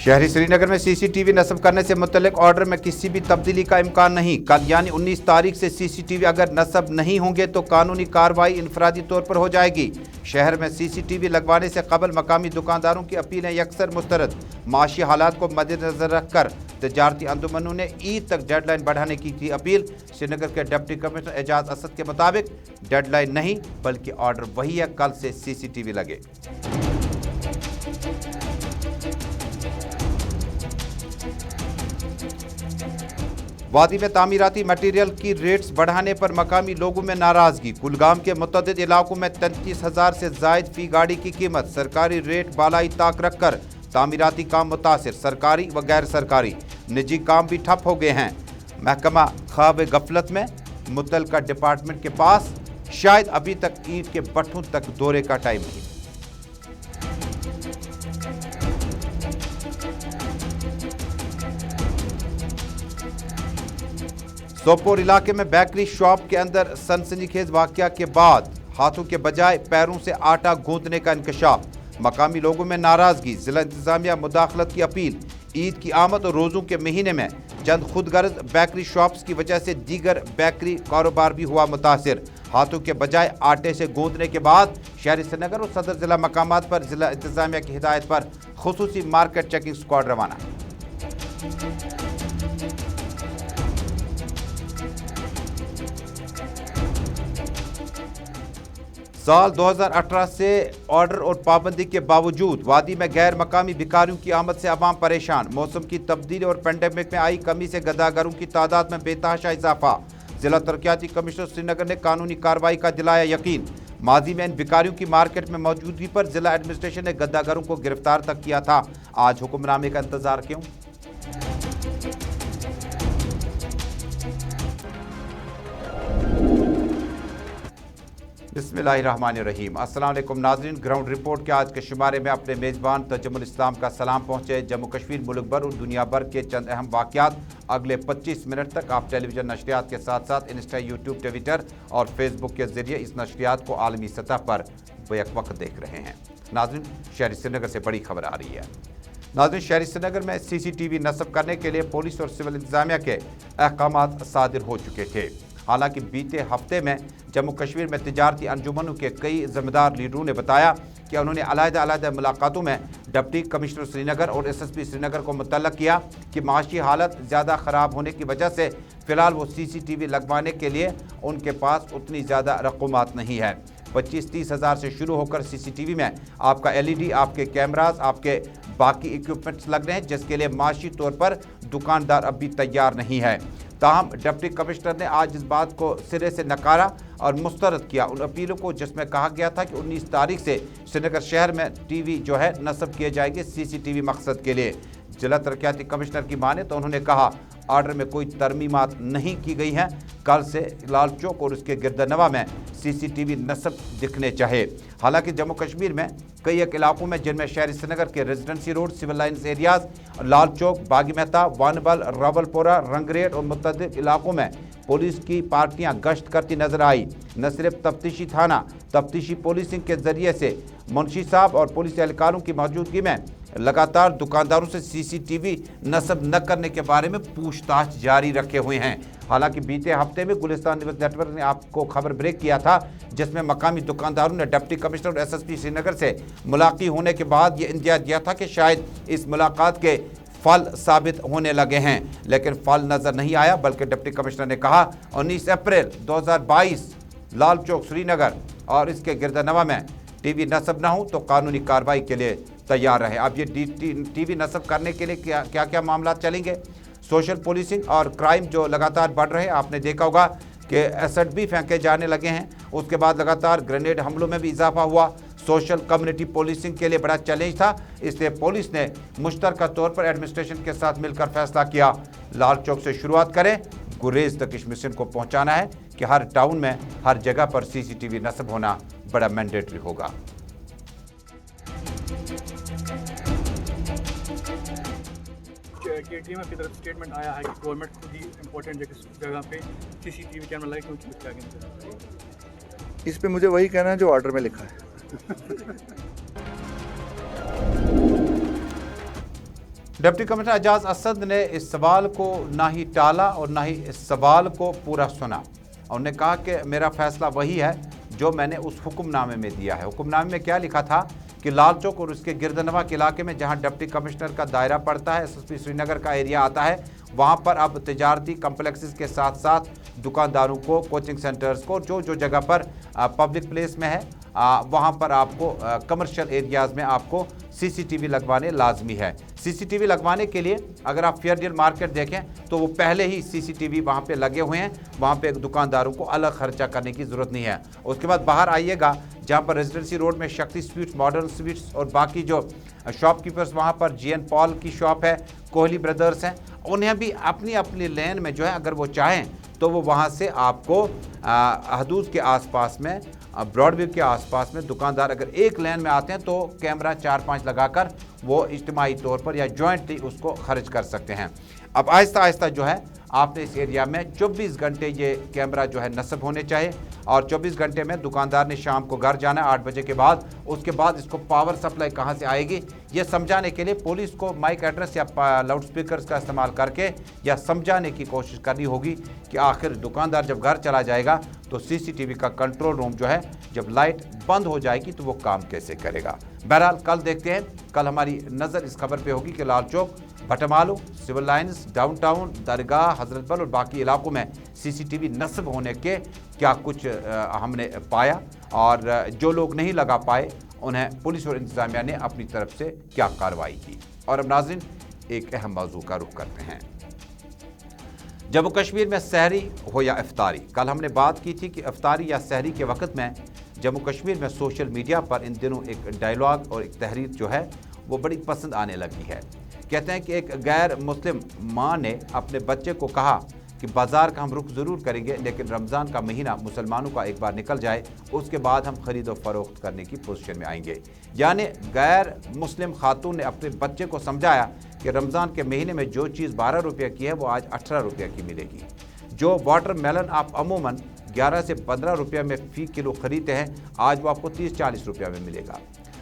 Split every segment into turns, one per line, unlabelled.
शहरी श्रीनगर में सीसीटीवी नस्ब करने से मुतल्लिक ऑर्डर में किसी भी तब्दीली का इम्कान नहीं। कल यानी 19 तारीख से सीसीटीवी अगर नस्ब नहीं होंगे तो कानूनी कार्रवाई इनफरादी तौर पर हो जाएगी। शहर में सीसीटीवी लगवाने से कबल मकामी दुकानदारों की अपीलें यकसर मुस्तरद। माशी हालात को मद्देनजर रखकर तजारती अंजुमनों ने ईद तक डेडलाइन बढ़ाने की थी अपील। श्रीनगर के डिप्टी कमिश्नर एजाज असद के मुताबिक डेडलाइन नहीं बल्कि ऑर्डर वही है, कल से सीसीटीवी लगे। वादी में तामीराती मटीरियल की रेट्स बढ़ाने पर मकामी लोगों में नाराजगी। कुलगाम के मुतअद्दिद इलाकों में 33,000 से जायद फी गाड़ी की कीमत। सरकारी रेट बालाई ताक रखकर तामीराती काम मुतासिर। सरकारी व गैर सरकारी निजी काम भी ठप हो गए हैं। महकमा ख्वाब गफलत में मुतल्लिका डिपार्टमेंट के पास शायद अभी तक ईंट के भट्ठों तक दौरे का टाइम नहीं। सोपोर इलाके में बेकरी शॉप के अंदर सनसनीखेज वाकया के बाद हाथों के बजाय पैरों से आटा गूंदने का इंकशाफ। मकामी लोगों में नाराजगी। जिला इंतजामिया मुदाखलत की अपील। ईद की आमद और रोज़ों के महीने में चंद खुदगर्ज बेकरी शॉप्स की वजह से दीगर बेकरी कारोबार भी हुआ मुतासिर। हाथों के बजाय आटे से गूंदने के बाद शहरी श्रीनगर और सदर जिला मकामात पर जिला इंतजामिया की हिदायत पर खुसूसी मार्केट चेकिंग स्क्वाड रवाना। साल 2018 से ऑर्डर और पाबंदी के बावजूद वादी में गैर मकामी भिखारियों की आमद से अवाम परेशान। मौसम की तब्दीली और पेंडेमिक में आई कमी से गदागरों की तादाद में बेतहाशा इजाफा। जिला तरक्याती कमिश्नर श्रीनगर ने कानूनी कार्रवाई का दिलाया यकीन। माजी में इन भिखारियों की मार्केट में मौजूदगी पर जिला एडमिनिस्ट्रेशन ने गद्दागरों को गिरफ्तार तक किया था। आज हुक्मनामे का इंतजार क्यों? बिस्मिल्लाहिर्रहमानिर्रहीम। अस्सलाम वालेकुम नाज़रीन, ग्राउंड रिपोर्ट के आज के शुमारे में अपने मेज़बान तजमुल इस्लाम का सलाम पहुँचे। जम्मू कश्मीर, मुल्क भर और दुनिया भर के चंद अहम वाक़यात अगले 25 मिनट तक आप टेलीविज़न नशरियात के साथ साथ इंस्टा, यूट्यूब, ट्विटर और फेसबुक के ज़रिए इस नशरियात को आलमी सतह पर बेक वक्त देख रहे हैं। नाज़रीन, शहरी श्रीनगर से बड़ी खबर आ रही है। नाज़रीन, शहरी श्रीनगर में सीसीटीवी नस्ब करने के लिए पुलिस और सिविल इंतजामिया के अहकामात सादिर हो चुके थे। हालांकि बीते हफ्ते में जम्मू कश्मीर में तिजारती अंजुमनों के कई ज़िम्मेदार लीडरों ने बताया कि उन्होंने अलग-अलग मुलाकातों में डिप्टी कमिश्नर श्रीनगर और एसएसपी श्रीनगर को मुतल्लक किया कि माशी हालत ज़्यादा ख़राब होने की वजह से फ़िलहाल वो सीसीटीवी लगवाने के लिए उनके पास उतनी ज़्यादा रकूमात नहीं है। 25-30 हज़ार से शुरू होकर सीसीटीवी में आपका एलईडी, आपके कैमराज, आपके बाकी इक्विपमेंट्स लग रहे हैं, जिसके लिए माशी तौर पर दुकानदार अब भी तैयार नहीं है। ताहम डिप्टी कमिश्नर ने आज इस बात को सिरे से नकारा और मुस्तरद किया उन अपीलों को जिसमें कहा गया था कि 19 तारीख से श्रीनगर शहर में टीवी जो है नस्ब किए जाएंगे सीसीटीवी मकसद के लिए। जिला तरक्याती कमिश्नर की माने तो उन्होंने कहा ऑर्डर में कोई तरमीमात नहीं की गई हैं। कल से लाल चौक और उसके गिरदनवा में सीसीटीवी नस्ब दिखने चाहिए। हालांकि जम्मू कश्मीर में कई एक इलाकों में जिनमें शहरी श्रीनगर के residency road, civil lines areas, Lal Chowk, Bagh-e Mehtab, वानबल, Rawalpora, रंगरेट और मुतअद्दिद इलाकों में पुलिस की पार्टियां गश्त करती नजर आई। न सिर्फ तफ्तीशी थाना, तफ्तीशी पुलिसिंग के जरिए से मुंशी साहब और पुलिस एहलकारों की मौजूदगी में लगातार दुकानदारों से सीसीटीवी नस्ब न करने के बारे में पूछताछ जारी रखे हुए हैं। हालांकि बीते हफ्ते में गुलिस्तान न्यूज़ नेटवर्क ने आपको खबर ब्रेक किया था जिसमें मकामी दुकानदारों ने डिप्टी कमिश्नर और एसएसपी श्रीनगर से मुलाकात होने के बाद ये इंदिया दिया था कि शायद इस मुलाकात के फल साबित होने लगे हैं, लेकिन फल नजर नहीं आया। बल्कि डिप्टी कमिश्नर ने कहा 19 अप्रैल 2022 लाल चौक श्रीनगर और इसके गिरदनवा में टीवी नस्ब ना हो तो कानूनी कार्रवाई के लिए तैयार रहे। अब ये टीवी नस्ब करने के लिए क्या क्या मामला चलेंगे? सोशल पुलिसिंग और क्राइम जो लगातार बढ़ रहे हैं, आपने देखा होगा कि एसिड भी फेंके जाने लगे हैं। उसके बाद लगातार ग्रेनेड हमलों में भी इजाफा हुआ। सोशल कम्युनिटी पुलिसिंग के लिए बड़ा चैलेंज था, इसलिए पुलिस ने मुश्तरका तौर पर एडमिनिस्ट्रेशन के साथ मिलकर फैसला किया लाल चौक से शुरुआत करें, गुरेज तक इस मिशन को पहुंचाना है कि हर टाउन में हर जगह पर सीसीटीवी नस्ब होना बड़ा मैंडेटरी होगा।
केटीएम की तरफ स्टेटमेंट आया है कि गवर्नमेंट खुद ही इम्पोर्टेंट जगह पे सीसीटीवी कैमरा लगाए, क्योंकि क्या कहना
इस पे मुझे वही कहना है जो ऑर्डर में लिखा है।
डिप्टी कमिश्नर एजाज असद ने इस सवाल को ना ही टाला और ना ही इस सवाल को पूरा सुना। उन्होंने कहा कि मेरा फैसला वही है जो मैंने उस हुक्मनामे में दिया है। हुक्मनामे में क्या लिखा था कि लाल चौक और उसके गिरदनवा के इलाके में जहां डिप्टी कमिश्नर का दायरा पड़ता है, एसएसपी श्रीनगर का एरिया आता है, वहां पर अब तिजारती कम्प्लेक्सेस के साथ साथ दुकानदारों को, कोचिंग सेंटर्स को, जो जगह पर पब्लिक प्लेस में है वहां पर आपको कमर्शियल एरियाज़ में आपको सीसीटीवी लगवाने लाजमी है। सीसीटीवी लगवाने के लिए अगर आप फेयर डील मार्केट देखें तो वो पहले ही सीसीटीवी वहाँ पे लगे हुए हैं, वहाँ पे दुकानदारों को अलग खर्चा करने की ज़रूरत नहीं है। उसके बाद बाहर आइएगा जहाँ पर रेजिडेंसी रोड में शक्ति स्वीट्स, मॉडर्न स्वीट्स और बाकी जो शॉपकीपर्स वहाँ पर जीएन पॉल की शॉप है, कोहली ब्रदर्स हैं, उन्हें भी अपनी अपनी लेन में जो है अगर वो चाहें तो वो वहाँ से आपको हदूद के आसपास में, ब्रॉडवे के आसपास में दुकानदार अगर एक लेन में आते हैं तो कैमरा 4-5 लगाकर वो इज्तिमाई तौर पर या जॉइंटली उसको खर्च कर सकते हैं। अब आहिस्ता आहिस्ता जो है आपने इस एरिया में 24 घंटे ये कैमरा जो है नस्ब होने चाहिए और 24 घंटे में दुकानदार ने शाम को घर जाना है 8 बजे के बाद। उसके बाद इसको पावर सप्लाई कहाँ से आएगी ये समझाने के लिए पुलिस को माइक एड्रेस या लाउड स्पीकर्स का इस्तेमाल करके या समझाने की कोशिश करनी होगी कि आखिर दुकानदार जब घर चला जाएगा तो सीसीटीवी का कंट्रोल रूम जो है जब लाइट बंद हो जाएगी तो वो काम कैसे करेगा। बहरहाल कल देखते हैं, कल हमारी नज़र इस खबर पे होगी कि Lal Chowk, भटमालू, civil lines, downtown, दरगाह, हजरतबल और बाकी इलाकों में सीसीटीवी नस्ब होने के क्या कुछ हमने पाया और जो लोग नहीं लगा पाए उन्हें पुलिस और इंतजामिया ने अपनी तरफ से क्या कार्रवाई की। और अब नाज़रीन एक अहम मौजू का रुख करते हैं। जम्मू कश्मीर में सहरी हो या इफ्तारी, कल हमने बात की थी कि इफ्तारी या सहरी के वक्त में जम्मू कश्मीर में सोशल मीडिया पर इन दिनों एक डायलॉग और एक तहरीर जो है वो बड़ी पसंद आने लगी है। कहते हैं कि एक गैर मुस्लिम माँ ने अपने बच्चे को कहा कि बाज़ार का हम रुख ज़रूर करेंगे लेकिन रमज़ान का महीना मुसलमानों का एक बार निकल जाए उसके बाद हम ख़रीद और फ़रोख्त करने की पोजीशन में आएंगे। यानी गैर मुस्लिम खातून ने अपने बच्चे को समझाया कि रमज़ान के महीने में जो चीज़ 12 रुपये की है वो आज 18 रुपये की मिलेगी। जो वाटर मेलन आप अमूमन 11 से 15 रुपये में फ़ी किलो ख़रीदते हैं आज वो आपको 30-40 रुपये में मिलेगा।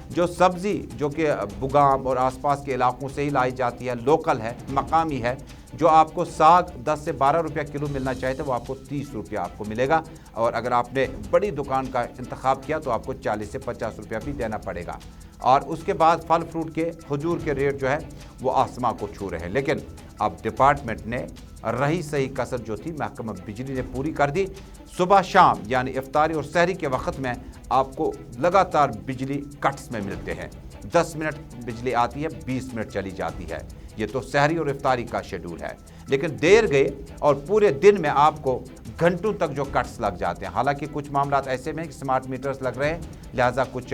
जो सब्ज़ी जो कि बुगाम और आसपास के इलाकों से ही लाई जाती है, लोकल है, मकामी है, जो आपको साग 10 से 12 रुपया किलो मिलना चाहिए वो आपको 30 रुपया आपको मिलेगा और अगर आपने बड़ी दुकान का इंतखाब किया तो आपको 40 से 50 रुपया भी देना पड़ेगा। और उसके बाद फल फ्रूट के, खजूर के रेट जो है वो आसमां को छू रहे हैं। लेकिन अब डिपार्टमेंट ने रही सही कसर जो थी महकमा बिजली ने पूरी कर दी। सुबह शाम यानी इफ्तारी और सहरी के वक्त में आपको लगातार बिजली कट्स में मिलते हैं। 10 मिनट बिजली आती है, 20 मिनट चली जाती है। ये तो सहरी और इफ्तारी का शेड्यूल है। लेकिन देर गए और पूरे दिन में आपको घंटों तक जो कट्स लग जाते हैं। हालांकि कुछ मामला ऐसे में कि स्मार्ट मीटर्स लग रहे हैं, लिहाजा कुछ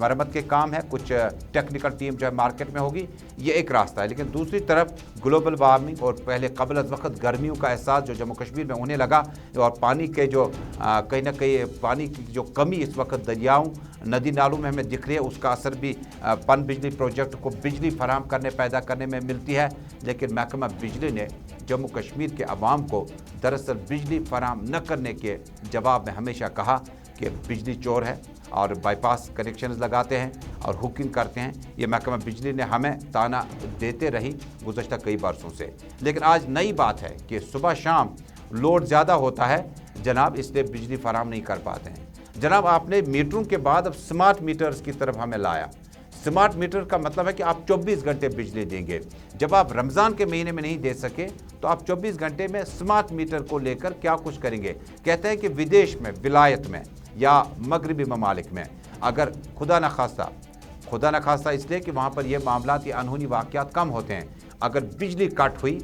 मरम्मत के काम है, कुछ टेक्निकल टीम जो है मार्केट में होगी, ये एक रास्ता है। लेकिन दूसरी तरफ ग्लोबल वार्मिंग और पहले कबल अज़ वक्त गर्मियों का एहसास जो जम्मू कश्मीर में होने लगा और पानी के जो कहीं ना कहीं पानी की जो कमी इस वक्त दरियाओं, नदी नालों में हमें दिख रही है, उसका असर भी पन बिजली प्रोजेक्ट को बिजली फराहम करने, पैदा करने में मिलती है। लेकिन महकमा बिजली ने जम्मू कश्मीर के अवाम को दरअसल बिजली फराहम न करने के जवाब में हमेशा कहा कि बिजली चोर है और बाईपास कनेक्शन लगाते हैं और हुकिंग करते हैं। ये महकमा बिजली ने हमें ताना देते रही गुज़श्ता कई बरसों से। लेकिन आज नई बात है कि सुबह शाम लोड ज़्यादा होता है जनाब, इसलिए बिजली फराहम नहीं कर पाते हैं। जनाब आपने मीटरों के बाद अब स्मार्ट मीटर्स की तरफ हमें लाया। स्मार्ट मीटर का मतलब है कि आप 24 घंटे बिजली देंगे। जब आप रमज़ान के महीने में नहीं दे सके तो आप 24 घंटे में स्मार्ट मीटर को लेकर क्या कुछ करेंगे। कहते हैं कि विदेश में, विलायत में या मगरबी ममालिक में अगर खुदा न खास्ता इसलिए कि वहाँ पर ये मामलात या अनहोनी वाक़यात कम होते हैं, अगर बिजली कट हुई,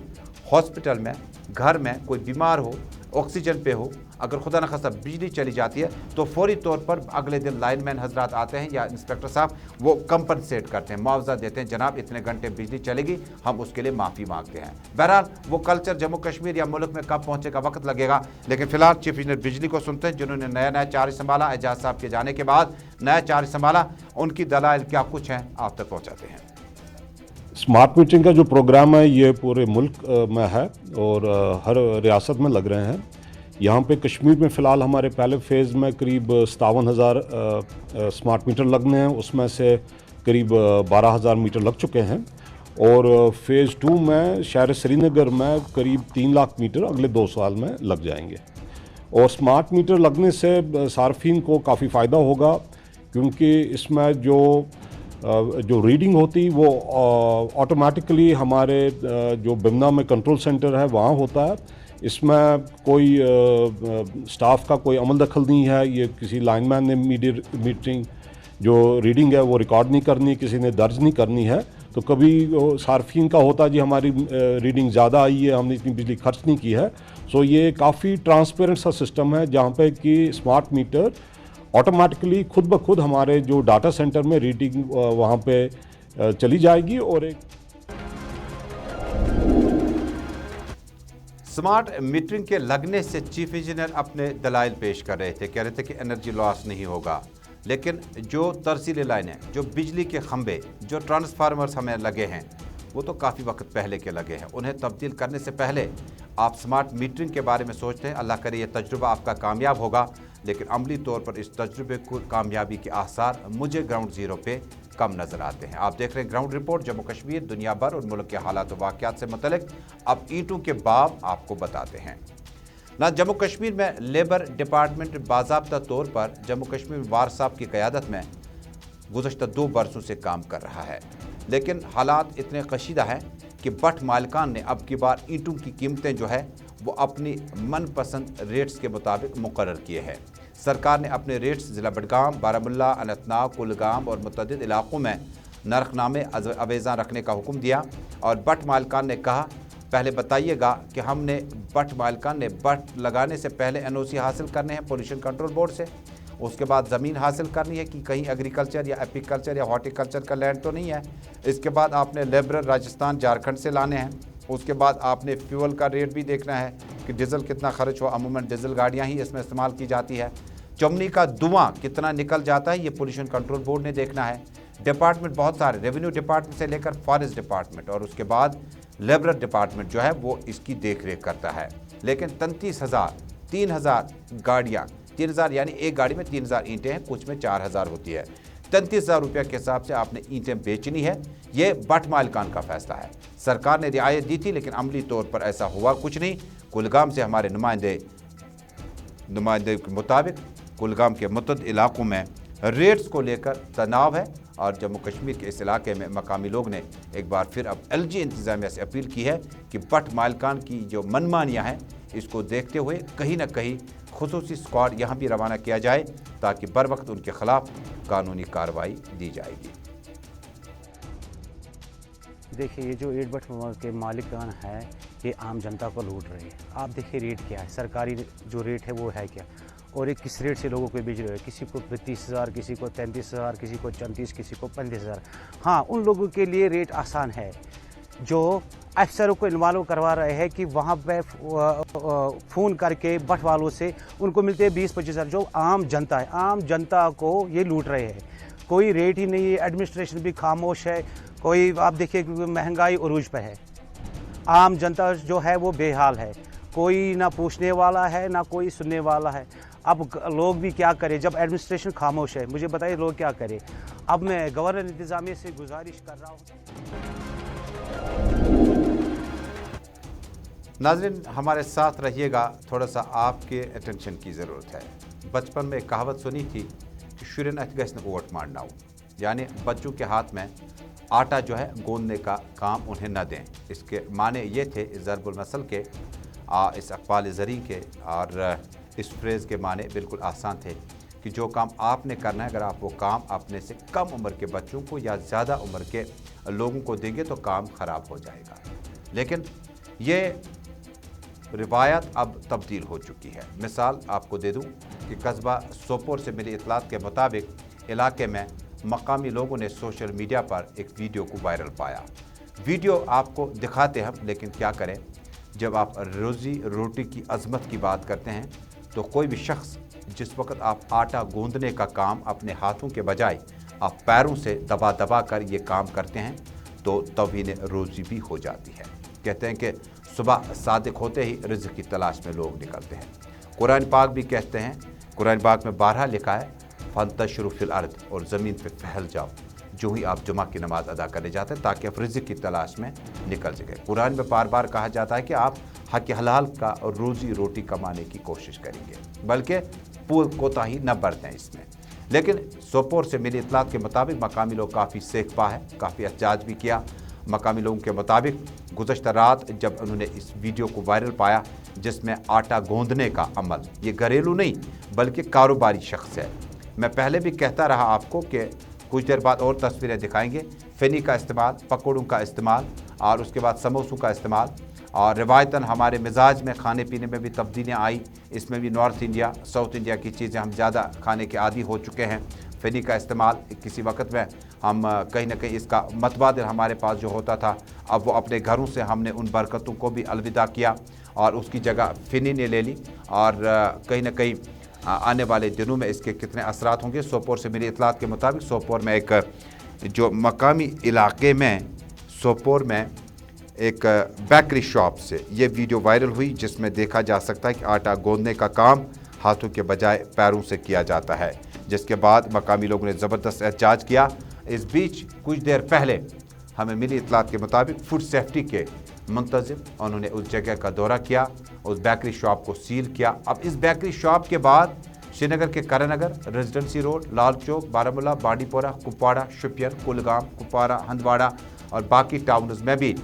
हॉस्पिटल में, घर में कोई बीमार हो, ऑक्सीजन पे हो, अगर खुदा न खास्ता बिजली चली जाती है तो फौरी तौर पर अगले दिन लाइनमैन हजरात आते हैं या इंस्पेक्टर साहब, वो कंपनसेट करते हैं, मुआवजा देते हैं, जनाब इतने घंटे बिजली चलेगी, हम उसके लिए माफ़ी मांगते हैं। बहरहाल वो कल्चर जम्मू कश्मीर या मुल्क में कब पहुँचेगा वक्त लगेगा। लेकिन फिलहाल चीफ इंजीनियर बिजली को सुनते हैं जिन्होंने नया चार्ज संभाला। एजाज साहब के जाने के बाद नया चार्ज संभाला, उनकी दलाइल क्या कुछ हैं आप तक पहुँचाते हैं।
स्मार्ट मीटरिंग का जो प्रोग्राम है ये पूरे मुल्क में है और हर रियासत में लग रहे हैं। यहाँ पे कश्मीर में फ़िलहाल हमारे पहले फ़ेज़ में करीब 57,000 स्मार्ट मीटर लगने हैं, उसमें से करीब 12,000 मीटर लग चुके हैं और फ़ेज़ 2 में शहर श्रीनगर में करीब 3 लाख मीटर अगले 2 साल में लग जाएंगे। और स्मार्ट मीटर लगने से सार्फिन को काफ़ी फ़ायदा होगा, क्योंकि इसमें जो रीडिंग होती वो ऑटोमेटिकली हमारे जो बिमना में कंट्रोल सेंटर है वहाँ होता है। इसमें कोई स्टाफ का कोई अमल दखल नहीं है, ये किसी लाइनमैन ने मीटिंग जो रीडिंग है वो रिकॉर्ड नहीं करनी, किसी ने दर्ज नहीं करनी है। तो कभी सार्फिन का होता जी हमारी रीडिंग ज़्यादा आई है, हमने इतनी बिजली खर्च नहीं की है। सो ये काफ़ी ट्रांसपेरेंट सा सिस्टम है जहाँ पे कि स्मार्ट मीटर ऑटोमेटिकली खुद ब खुद हमारे जो डाटा सेंटर में रीडिंग वहाँ पे चली जाएगी। और एक
स्मार्ट मीटरिंग के लगने से चीफ इंजीनियर अपने दलाइल पेश कर रहे थे, कह रहे थे कि एनर्जी लॉस नहीं होगा, लेकिन जो तरसीली लाइनें, जो बिजली के खंभे, जो ट्रांसफार्मर्स हमें लगे हैं वो तो काफ़ी वक्त पहले के लगे हैं। उन्हें तब्दील करने से पहले आप स्मार्ट मीटरिंग के बारे में सोचते हैं। अल्लाह करे ये तजुर्बा आपका कामयाब होगा, लेकिन अमली तौर पर इस तजुर्बे को कामयाबी के आसार मुझे ग्राउंड ज़ीरो पे कम नज़र आते हैं। आप देख रहे हैं ग्राउंड रिपोर्ट, जम्मू कश्मीर, दुनिया भर और मुल्क के हालात व वाक़यात से मुतल्लिक़ अब ईंटों के बाब आपको बताते हैं। ना जम्मू कश्मीर में लेबर डिपार्टमेंट बाज़ाब्ता तौर पर जम्मू कश्मीर वार साहब की क़यादत में गुज़श्ता 2 बरसों से काम कर रहा है, लेकिन हालात इतने कशीदा हैं कि बट मालिकान ने अब की बार ईंटों की कीमतें जो है वो अपनी मनपसंद रेट्स के मुताबिक मुकर्रर किए हैं। सरकार ने अपने रेट्स ज़िला बडगाम, बारामुल्ला, अनंतनाग, कुलगाम और मुतअद्दिद इलाक़ों में नरखनामे अवेज़ां रखने का हुक्म दिया। और बट मालिकान ने कहा, पहले बताइएगा कि हमने बट मालिकान ने बट लगाने से पहले NOC हासिल करने हैं पोल्यूशन कंट्रोल बोर्ड से, उसके बाद ज़मीन हासिल करनी है कि कहीं एग्रीकल्चर या एपीकल्चर या हॉर्टिकल्चर का लैंड तो नहीं है। इसके बाद आपने लेबर राजस्थान झारखंड से लाने हैं। उसके बाद आपने फ्यूल का रेट भी देखना है कि डीज़ल कितना खर्च हो, अमूमन डीज़ल गाड़ियाँ ही इसमें इस्तेमाल की जाती है। चमनी का धुआं कितना निकल जाता है ये पोल्यूशन कंट्रोल बोर्ड ने देखना है। डिपार्टमेंट बहुत सारे, रेवेन्यू डिपार्टमेंट से लेकर फॉरेस्ट डिपार्टमेंट और उसके बाद लेबर डिपार्टमेंट जो है वो इसकी देख रेख करता है। लेकिन 3,000 गाड़ियाँ, 3,000 यानी एक गाड़ी में 3,000 ईंटें हैं, कुछ में 4,000 होती है। 33,000 रुपये के हिसाब से आपने ईंटें बेचनी है। ये बट मालिकान का फैसला है। सरकार ने रियायत दी थी, लेकिन अमली तौर पर ऐसा हुआ कुछ नहीं। कुलगाम से हमारे नुमाइंदे के मुताबिक कुलगाम के मुतअद्दिद इलाकों में रेट्स को लेकर तनाव है और जम्मू कश्मीर के इस इलाके में मकामी लोग ने एक बार फिर अब LG इंतज़ामिया से अपील की है कि बट मालिकान की जो मनमानियाँ हैं इसको देखते हुए कहीं ना कहीं खुसूसी स्क्वाड यहाँ भी रवाना किया जाए ताकि बर वक्त उनके खिलाफ कानूनी कार्रवाई दी जाएगी।
देखिए, ये जो ईंट भट्ट के मालिकान है ये आम जनता को लूट रही है। आप देखिए रेट क्या है, सरकारी जो रेट है वो है क्या, और ये किस रेट से लोगों को बेच रहे हैं। किसी को 32,000, किसी को 33,000, किसी को 34, किसी को 35,000। हाँ, उन लोगों के लिए रेट आसान है जो अफसरों को इन्वॉल्व करवा रहे हैं कि वहाँ पे फ़ोन करके भट्ट वालों से उनको मिलते हैं 20-25,000। जो आम जनता है, आम जनता को ये लूट रहे हैं। कोई रेट ही नहीं है, एडमिनिस्ट्रेशन भी खामोश है। कोई आप देखिए महंगाई उरूज पे है, आम जनता जो है वो बेहाल है। कोई ना पूछने वाला है ना कोई सुनने वाला है। अब लोग भी क्या करें जब एडमिनिस्ट्रेशन खामोश है। मुझे बताइए लोग क्या करें। अब मैं गवर्नर इंतज़ामिया से गुजारिश कर रहा हूँ।
नाज़रीन, हमारे साथ रहिएगा, थोड़ा सा आपके अटेंशन की ज़रूरत है। बचपन में एक कहावत सुनी थी कि शुरन अतगस ने ओट मारना हो, यानी बच्चों के हाथ में आटा जो है गोंदने का काम उन्हें न दें। इसके माने ये थे इस ज़रबुल मसल के, इस अक़वाल ज़री के और इस फ्रेज़ के माने बिल्कुल आसान थे कि जो काम आपने करना है, अगर आप वो काम अपने से कम उम्र के बच्चों को या ज़्यादा उम्र के लोगों को देंगे तो काम ख़राब हो जाएगा। लेकिन ये रिवायत अब तब्दील हो चुकी है। मिसाल आपको दे दूं कि कस्बा सोपोर से मिली इतलात के मुताबिक इलाके में मकामी लोगों ने सोशल मीडिया पर एक वीडियो को वायरल पाया। वीडियो आपको दिखाते हैं, लेकिन क्या करें, जब आप रोज़ी रोटी की अज़मत की बात करते हैं तो कोई भी शख्स जिस वक्त आप आटा गूंदने का काम अपने हाथों के बजाय आप पैरों से दबा दबा कर ये काम करते हैं तो तवीन रोज़ी भी हो जाती है। कहते हैं कि सुबह सादिक होते ही रिज़्क़ की तलाश में लोग निकलते हैं। कुरान पाक भी कहते हैं, कुरान पाक में 12 लिखा है, फंतशिरू फिल अर्द, और ज़मीन पे फैल जाओ। जो ही आप जुमा की नमाज अदा करने जाते हैं, ताकि आप रिज़्क़ की तलाश में निकल सकें। कुरान में बार बार कहा जाता है कि आप हक हलाल का रोज़ी रोटी कमाने की कोशिश करेंगे, बल्कि कोताही न बरतें इसमें। लेकिन सोपोर से मिली इतलात के मुताबिक मकामी लोग काफ़ी सेख पा है, काफ़ी एहतजाज भी किया। मकामी लोगों के मुताबिक गुज़श्ता रात जब उन्होंने इस वीडियो को वायरल पाया जिसमें आटा गोंदने का अमल, ये घरेलू नहीं बल्कि कारोबारी शख्स है। मैं पहले भी कहता रहा आपको कि कुछ देर बाद और तस्वीरें दिखाएंगे, फेनी का इस्तेमाल, पकौड़ों का इस्तेमाल और उसके बाद समोसों का इस्तेमाल, और रिवायतन हमारे मिजाज में खाने पीने में भी तब्दीलियाँ आई। इसमें भी नॉर्थ इंडिया, साउथ इंडिया की चीज़ें हम ज़्यादा खाने के आदी हो चुके हैं। फेनी का इस्तेमाल किसी वक्त में हम कहीं ना कहीं इसका मतबादिल हमारे पास जो होता था, अब वो अपने घरों से हमने उन बरकतों को भी अलविदा किया और उसकी जगह फेनी ने ले ली। और कहीं ना कहीं आने वाले दिनों में इसके कितने असरात होंगे। सोपोर से मिली इतलात के मुताबिक सोपोर में एक जो मकामी इलाके में सोपोर में एक बेकरी शॉप से ये वीडियो वायरल हुई जिसमें देखा जा सकता है कि आटा गोंदने का काम हाथों के बजाय पैरों से किया जाता है, जिसके बाद मकामी लोगों ने ज़बरदस्त एहतजाज किया। इस बीच कुछ देर पहले हमें मिली इतलात के मुताबिक फूड सेफ्टी के मुंतज़िम उन्होंने उस जगह का दौरा किया, उस बेकरी शॉप को सील किया। अब इस बेकरी शॉप के बाद श्रीनगर के करनगर, रेजिडेंसी रोड, लाल चौक, बारामूला, बांडीपोरा, कुपवाड़ा, शोपियान, कुलगाम, कुपवाड़ा, हंदवाड़ा और बाकी टाउन्स में भी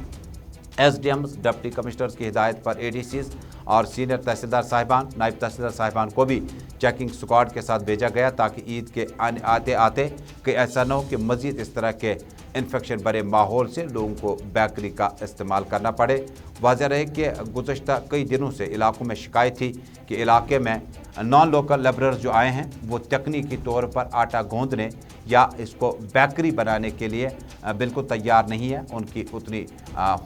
एसडीएम्स, डिप्टी कमिश्नर्स की हिदायत पर एडीसीज और सीनियर तहसीलदार साहिबान, नायब तहसीलदार साहिबान को भी चेकिंग स्क्वाड के साथ भेजा गया, ताकि ईद के आते आते कि ऐसा न हो कि मज़ीद इस तरह के इन्फेक्शन भरे माहौल से लोगों को बेकरी का इस्तेमाल करना पड़े। वाज़ह रहे कि गुज़श्ता कई दिनों से इलाकों में शिकायत थी कि इलाके में नॉन लोकल लेबरर्स जो आए हैं वो तकनीकी तौर पर आटा गोंदने या इसको बेकरी बनाने के लिए बिल्कुल तैयार नहीं है, उनकी उतनी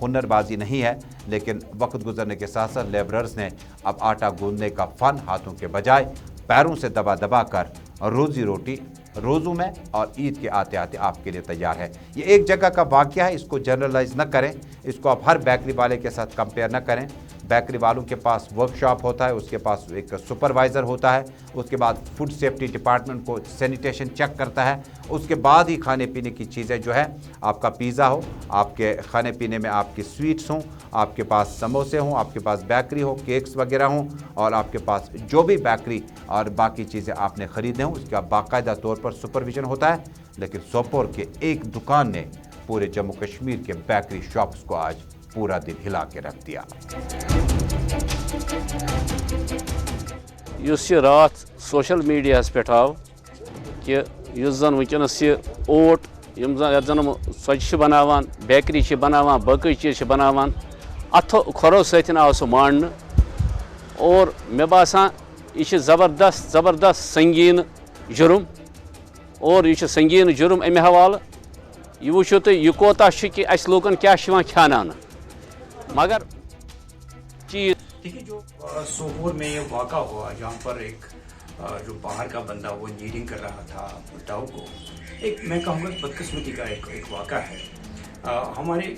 हुनरबाजी नहीं है। लेकिन वक्त गुजरने के साथ साथ लेबरर्स ने अब आटा गूंदने का फ़न हाथों के बजाय पैरों से दबा दबा कर रोज़ी रोटी रोज़ों में और ईद के आते आते आपके लिए तैयार है। ये एक जगह का वाक़या है, इसको जनरलाइज न करें, इसको आप हर बेकरी वाले के साथ कंपेयर न करें। बेकरी वालों के पास वर्कशॉप होता है, उसके पास एक सुपरवाइज़र होता है, उसके बाद फूड सेफ्टी डिपार्टमेंट को सैनिटेशन चेक करता है, उसके बाद ही खाने पीने की चीज़ें जो है, आपका पिज़्ज़ा हो, आपके खाने पीने में आपकी स्वीट्स हों, आपके पास समोसे हों, आपके पास बेकरी हो, केक्स वगैरह हों, और आपके पास जो भी बेकरी और बाकी चीज़ें आपने ख़रीदे हों उसका बाकायदा तौर पर सुपरविजन होता है। लेकिन सोपोर के एक दुकान ने पूरे जम्मू कश्मीर के बेकरी शॉप्स को आज पूरा दिन हिला के रख दिया।
रात सोशल मीडिया पे आव कि जन वनस ओट जन सच बनावान, बेकरी बनावान, बाकी चीज़ बनावान, अथ खोरो सतन आव सह मानने, और मे बासान यह ज़बरदस्त संगीन जुर्म, और यह संगीन जुर्म अमे हवाले यह वो तो यह कोता कि अस लोगन क्या खाना मगर चीज।
देखिए जो सोपोर में ये वाक़ा हुआ जहाँ पर एक जो बाहर का बंदा वो नीडिंग कर रहा था डाउ को, एक मैं कहूँगा बदकिस्मती का एक वाक़ा है। हमारे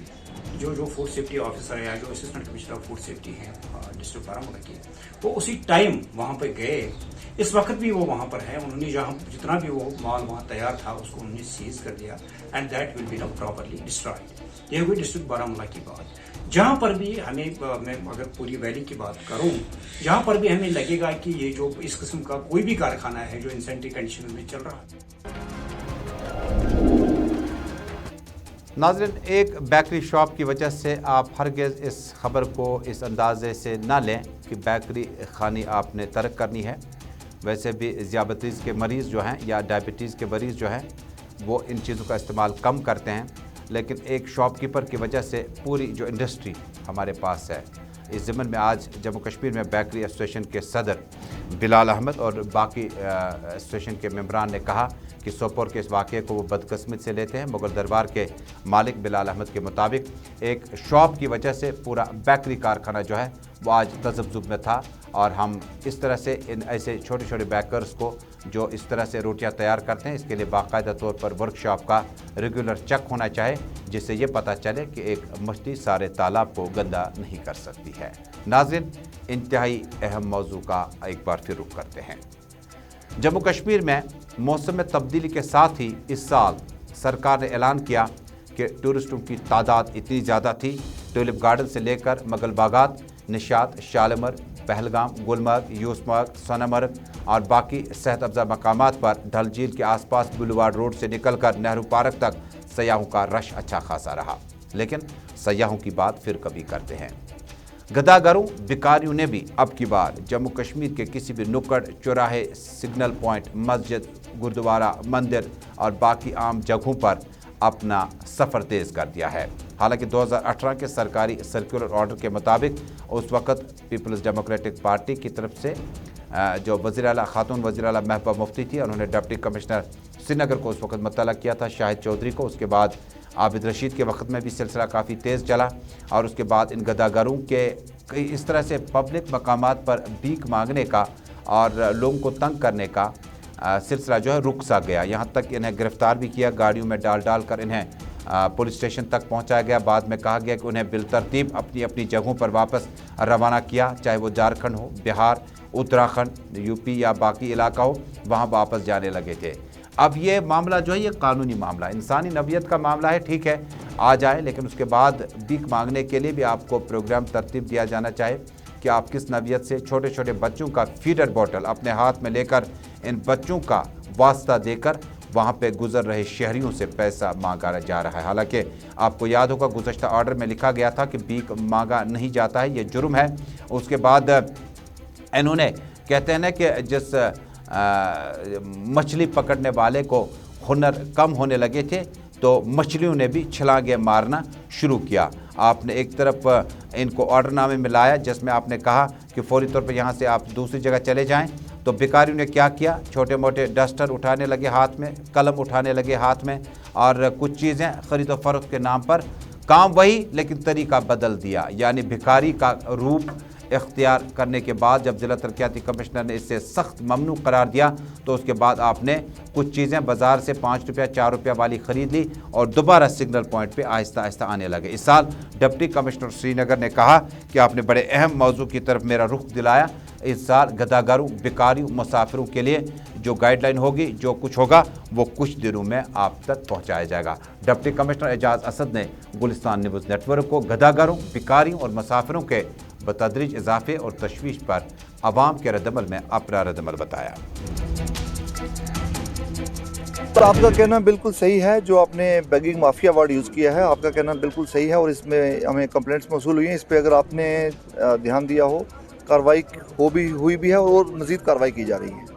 जो फूड सेफ्टी ऑफिसर है या जो assistant commissioner of food safety हैं डिस्ट्रिक्ट बारामूला के, वो उसी टाइम वहाँ पर गए, इस वक्त भी वो वहाँ पर है। उन्होंने जहाँ जितना भी वो माल वहाँ तैयार था उसको उन्होंने सीज कर दिया, and that will be now properly destroyed. ये हुई डिस्ट्रिक्ट बारामूला की बात। जहाँ पर भी हमें, मैं अगर पूरी वैली की बात करूँ, जहाँ पर भी हमें लगेगा कि ये जो इस किस्म का कोई भी कारखाना है जो इंसेंटिव कंडीशन में चल रहा है।
नाज़रीन, एक बेकरी शॉप की वजह से आप हरगिज़ इस खबर को इस अंदाजे से ना लें कि बेकरी खानी आपने तर्क करनी है। वैसे भी ज़ियाबतीज़ के मरीज़ जो हैं या डायबिटीज़ के मरीज़ जो हैं वो इन चीज़ों का इस्तेमाल कम करते हैं, लेकिन एक शॉपकीपर की वजह से पूरी जो इंडस्ट्री हमारे पास है, इस ज़मन में आज जम्मू कश्मीर में बेकरी एसोसिएशन के सदर बिलाल अहमद और बाकी एसोसिएशन के मेंबरान ने कहा कि सोपोर के इस वाक़े को वो बदकिस्मत से लेते हैं। मुगल दरबार के मालिक बिलाल अहमद के मुताबिक एक शॉप की वजह से पूरा बेकरी कारखाना जो है वो आज तज़ब्ज़ुब में था, और हम इस तरह से इन ऐसे छोटे छोटे बेकर्स को जो इस तरह से रोटियां तैयार करते हैं, इसके लिए बाकायदा तौर पर वर्कशॉप का रेगुलर चेक होना चाहिए, जिससे ये पता चले कि एक मछली सारे तालाब को गंदा नहीं कर सकती है। नाज़रीन, इंतहाई अहम मौजू का एक बार फिर रुख करते हैं। जम्मू कश्मीर में मौसम में तब्दीली के साथ ही इस साल सरकार ने ऐलान किया कि टूरिस्टों की तादाद इतनी ज़्यादा थी, ट्यूलिप गार्डन से लेकर मुगल बागात, निशात, शालीमार, पहलगाम, गुलमर्ग, यूसमर्ग, सोनमर्ग और बाकी सेहत अफजा मकामात पर डल झील के आसपास बुलवार्ड रोड से निकलकर नेहरू पार्क तक सयाहों का रश अच्छा खासा रहा। लेकिन सयाहों की बात फिर कभी करते हैं। गदागरों, भिखारियों ने भी अब की बार जम्मू कश्मीर के किसी भी नुक्कड़, चौराहे, सिग्नल पॉइंट, मस्जिद, गुरुद्वारा, मंदिर और बाकी आम जगहों पर अपना सफ़र तेज़ कर दिया है। हालांकि 2018 के सरकारी सर्कुलर ऑर्डर के मुताबिक उस वक़्त पीपल्स डेमोक्रेटिक पार्टी की तरफ से जो वज़ीर आला खातून वज़ीर आला महबूबा मुफ्ती थी, उन्होंने डिप्टी कमिश्नर श्रीनगर को उस वक़्त मुतल्ला किया था, शाहिद चौधरी को। उसके बाद आबिद रशीद के वक्त में भी सिलसिला काफ़ी तेज़ चला और उसके बाद इन गदागरों के इस तरह से पब्लिक मकामात पर भीख मांगने का और लोगों को तंग करने का सिलसिला जो है रुक सा गया। यहाँ तक इन्हें गिरफ्तार भी किया, गाड़ियों में डाल कर इन्हें पुलिस स्टेशन तक पहुँचाया गया। बाद में कहा गया कि उन्हें बिलतरतीब अपनी अपनी जगहों पर वापस रवाना किया, चाहे वो झारखंड हो, बिहार, उत्तराखंड, यूपी या बाकी इलाका हो, वहाँ वापस जाने लगे थे। अब ये मामला जो है ये कानूनी मामला, इंसानी नबियत का मामला है, ठीक है आ जाए, लेकिन उसके बाद भीख मांगने के लिए भी आपको प्रोग्राम तरतीब दिया जाना चाहिए कि आप किस नबियत से छोटे छोटे बच्चों का फीडर बॉटल अपने हाथ में लेकर इन बच्चों का वास्ता देकर वहाँ पे गुजर रहे शहरियों से पैसा मांगा जा रहा है। हालांकि आपको याद होगा गुज़श्ता ऑर्डर में लिखा गया था कि भीख मांगा नहीं जाता है, ये जुर्म है। उसके बाद इन्होंने कहते हैं ना कि जिस मछली पकड़ने वाले को हुनर कम होने लगे थे तो मछलियों ने भी छलांगे मारना शुरू किया। आपने एक तरफ इनको ऑर्डरनामे में लाया जिसमें आपने कहा कि फौरी तौर पर यहाँ से आप दूसरी जगह चले जाएं, तो भिखारियों ने क्या किया, छोटे मोटे डस्टर उठाने लगे हाथ में, कलम उठाने लगे हाथ में और कुछ चीज़ें खरीद व फरोख्त के नाम पर काम वही लेकिन तरीका बदल दिया। यानी भिखारी का रूप इख्तियार करने के बाद जब ज़िला तरक्याती कमिश्नर ने इससे सख्त ममनू करार दिया तो उसके बाद आपने कुछ चीज़ें बाज़ार से 5 रुपया 4 रुपया वाली ख़रीद ली और दोबारा सिग्नल पॉइंट पे आहिस्ता आहिस्ता आने लगे। इस साल डिप्टी कमिश्नर श्रीनगर ने कहा कि आपने बड़े अहम मौजू की तरफ मेरा रुख दिलाया। इस साल गदागरों, भिखारियों, मुसाफिरों के लिए जो गाइडलाइन होगी, जो कुछ होगा वो कुछ दिनों में आप तक पहुँचाया जाएगा। डिप्टी कमिश्नर एजाज असद ने गुलिस्तान न्यूज़ नेटवर्क को गदागरों, भिखारियों और मुसाफिरों के बतदरीज इजाफे और तशवीश पर अवाम के रद्दमल में अपना रद्दमल बताया।
पर आपका कहना बिल्कुल सही है, जो आपने बेगिंग माफिया वर्ड यूज़ किया है, आपका कहना बिल्कुल सही है और इसमें हमें कंप्लेंट्स मौसूल हुई हैं। इस पर अगर आपने ध्यान दिया हो, कार्रवाई हुई भी है और मज़ीद कार्रवाई की जा रही है।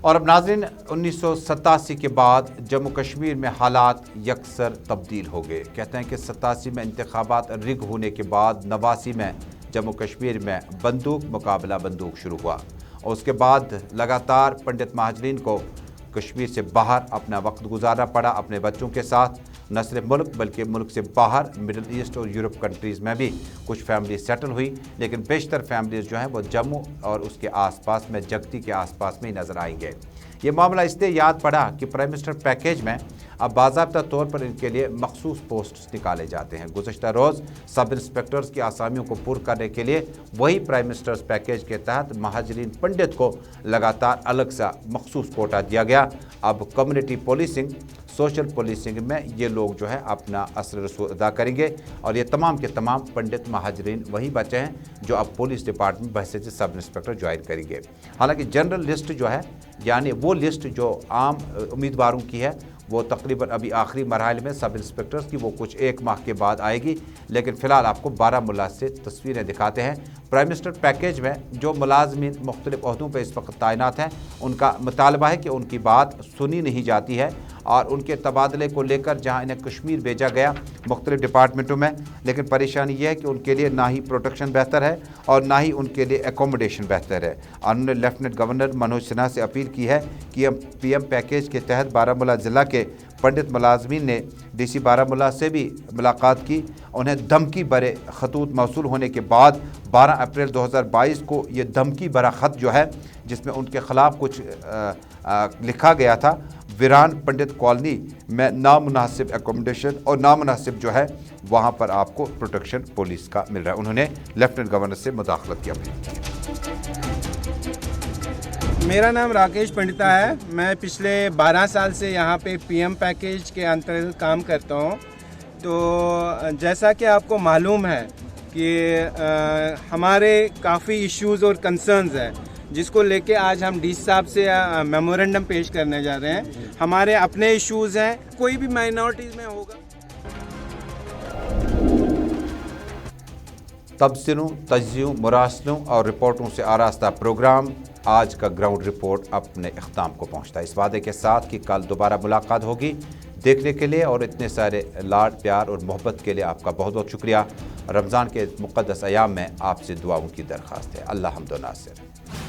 और अब नाज़रीन, 1987 के बाद जम्मू कश्मीर में हालात यकसर तब्दील हो गए। कहते हैं कि 87 में इंतखाबात रिग होने के बाद 89 में जम्मू कश्मीर में बंदूक मुकाबला बंदूक शुरू हुआ और उसके बाद लगातार पंडित महाजरीन को कश्मीर से बाहर अपना वक्त गुजारना पड़ा अपने बच्चों के साथ। न सिर्फ मुल्क बल्कि मुल्क से बाहर मिडिल ईस्ट और यूरोप कंट्रीज़ में भी कुछ फैमिली सेटल हुई, लेकिन बेशतर फैमिलीज़ जो हैं वो जम्मू और उसके आसपास में जगती के आसपास में ही नज़र आएंगे। ये मामला इसलिए याद पड़ा कि प्राइम मिनिस्टर पैकेज में अब बाज़ाब्ता तौर पर इनके लिए मखसूस पोस्ट्स निकाले जाते हैं। गुज़श्ता रोज़ सब इंस्पेक्टर्स की आसामियों को पूर्ण करने के लिए वही प्राइम मिनिस्टर्स पैकेज के तहत महाजरीन पंडित को लगातार अलग सा मखसूस कोटा दिया गया। अब कम्युनिटी पुलिसिंग, सोशल पुलिसिंग में ये लोग जो है अपना असर रसूल अदा करेंगे और ये तमाम के तमाम पंडित महाजरीन वही बचे हैं जो अब police department बहैसियत sub inspector join करेंगे। हालांकि जनरल लिस्ट जो है, यानी वो लिस्ट जो आम उम्मीदवारों की है, वो तकरीबन अभी आखिरी मरहले में सब इंस्पेक्टर्स की वो कुछ 1 माह के बाद आएगी। लेकिन फ़िलहाल आपको बारामूला से तस्वीरें दिखाते हैं। प्राइम मिनिस्टर पैकेज में जो मुलाजमीन मुख्तलिफ ओहदों पर इस वक्त तैनात हैं, उनका मुतालबा है कि उनकी बात सुनी नहीं जाती है और उनके तबादले को लेकर जहां इन्हें कश्मीर भेजा गया मुख्तलिफ डिपार्टमेंटों में, लेकिन परेशानी यह है कि उनके लिए ना ही प्रोटेक्शन बेहतर है और ना ही उनके लिए एकोमोडेशन बेहतर है। और उन्होंने लेफ्टिनेंट गवर्नर मनोज सिन्हा से अपील की है कि PM पैकेज के तहत बारामूला ज़िला के पंडित मुलाजमीन ने DC बारामूला से भी मुलाकात की। उन्हें धमकी भरे खतूत मौसूल होने के बाद 12 अप्रैल 2022 को ये धमकी भरा ख़त जो है, जिसमें उनके ख़िलाफ़ कुछ लिखा गया था, वीरान पंडित कॉलोनी में नामुनासिब एकोमोडेशन और नामुनासिब जो है वहाँ पर आपको प्रोटेक्शन पुलिस का मिल रहा है। उन्होंने लेफ्टिनेंट गवर्नर से मुदाखलत की अपील की।
मेरा नाम राकेश पंडिता है। मैं पिछले 12 साल से यहाँ पे पीएम पैकेज के अंतर्गत काम करता हूँ। तो जैसा कि आपको मालूम है कि हमारे काफ़ी इश्यूज़ और कंसर्न्स हैं, जिसको लेके आज हम डी साहब से मेमोरेंडम पेश करने जा रहे हैं। हमारे अपने इश्यूज़ हैं, कोई भी माइनॉरिटीज़ में होगा।
तबसरों, तज्ज़ियों, मुरासलों और रिपोर्टों से आरास्ता प्रोग्राम आज का ग्राउंड रिपोर्ट अपने इख्ताम को पहुंचता है, इस वादे के साथ कि कल दोबारा मुलाकात होगी। देखने के लिए और इतने सारे लाड, प्यार और मोहब्बत के लिए आपका बहुत बहुत शुक्रिया। रमज़ान के मुक़द्दस अयाम में आपसे दुआओं की दरख्वास्त है। अल्लाह हम्द व नासिर।